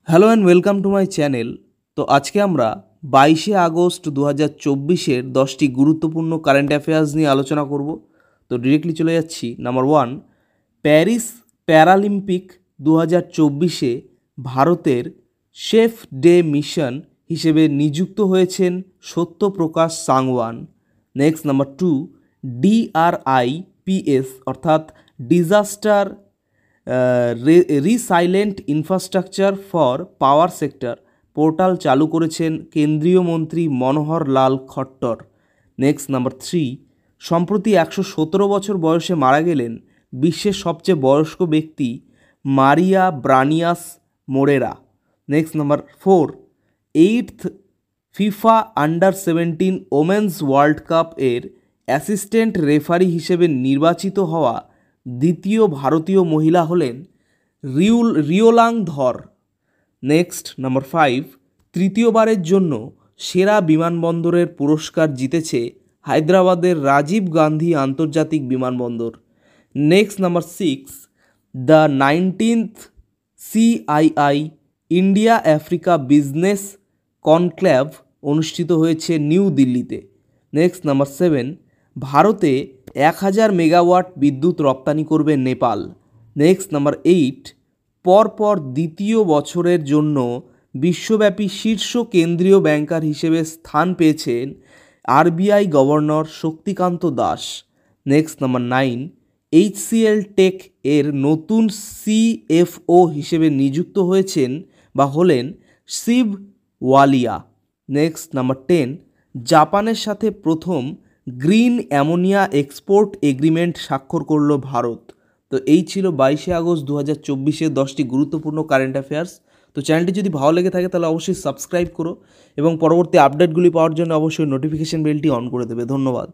Hello and welcome to my channel. তো আজকে আমরা 22 আগস্ট 2024-এর 10টি গুরুত্বপূর্ণ কারেন্ট অ্যাফেয়ার্স নিয়ে আলোচনা করব। তো ডিরেক্টলি চলে যাচ্ছি। নাম্বার 1, প্যারিস প্যারালিম্পিক 2024-এ ভারতের শেফ ডে মিশন হিসেবে নিযুক্ত হয়েছেন Satyaprakash Sangwan. Next number 2, DRIPS অর্থাৎ disaster রিসাইলেন্ট infrastructure for power sector portal চালু করেছেন কেন্দ্রীয় মন্ত্রী মনোহর লাল খট্টর। নেক্সট নাম্বার 3, সম্প্রতি 117 বছর বয়সে মারা গেলেন বিশ্বের সবচেয়ে বয়স্ক ব্যক্তি Maria Branyas Morera. Next number 4, 8th FIFA আন্ডার-17 ওমেন্স ওয়ার্ল্ড কাপ এর অ্যাসিস্ট্যান্ট রেফারি হিসেবে নির্বাচিত হওয়া দ্বিতীয় ভারতীয় মহিলা হলেন রিওলাং ধর। নেক্সট নাম্বার 5, তৃতীয়বারের জন্য সেরা বিমানবন্দরের পুরস্কার জিতেছে হায়দ্রাবাদের রাজীব গান্ধী আন্তর্জাতিক বিমানবন্দর। Next number 6, the 19th CII India Africa business conclave অনুষ্ঠিত হয়েছে নিউ দিল্লিতে। নেক্সট নাম্বার 7, ভারতে 1000 মেগাওয়াট বিদ্যুৎ রপ্তানি করবে নেপাল। নেক্সট নাম্বার 8, পরপর দ্বিতীয় বছরের জন্য বিশ্বব্যাপী শীর্ষ কেন্দ্রীয় ব্যাংকার হিসেবে স্থান পেয়েছেন RBI governor Shaktikanta Das. Next number 9, HCL tech এর নতুন CFO হিসেবে নিযুক্ত হয়েছেন বা হলেন শিব ওয়ালিয়া। নেক্সট নাম্বার 10, জাপানের সাথে প্রথম গ্রিন অ্যামোনিয়া এক্সপোর্ট এগ্রিমেন্ট স্বাক্ষর করল ভারত। তো এই ছিল 22 আগস্ট 2024-এর 10টি গুরুত্বপূর্ণ কারেন্ট অ্যাফেয়ার্স। তো চ্যানেলটি যদি ভালো লেগে থাকে তাহলে অবশ্যই সাবস্ক্রাইব করো এবং পরবর্তী আপডেটগুলি পাওয়ার জন্য অবশ্যই নোটিফিকেশন বেলটি অন করে দেবে। ধন্যবাদ।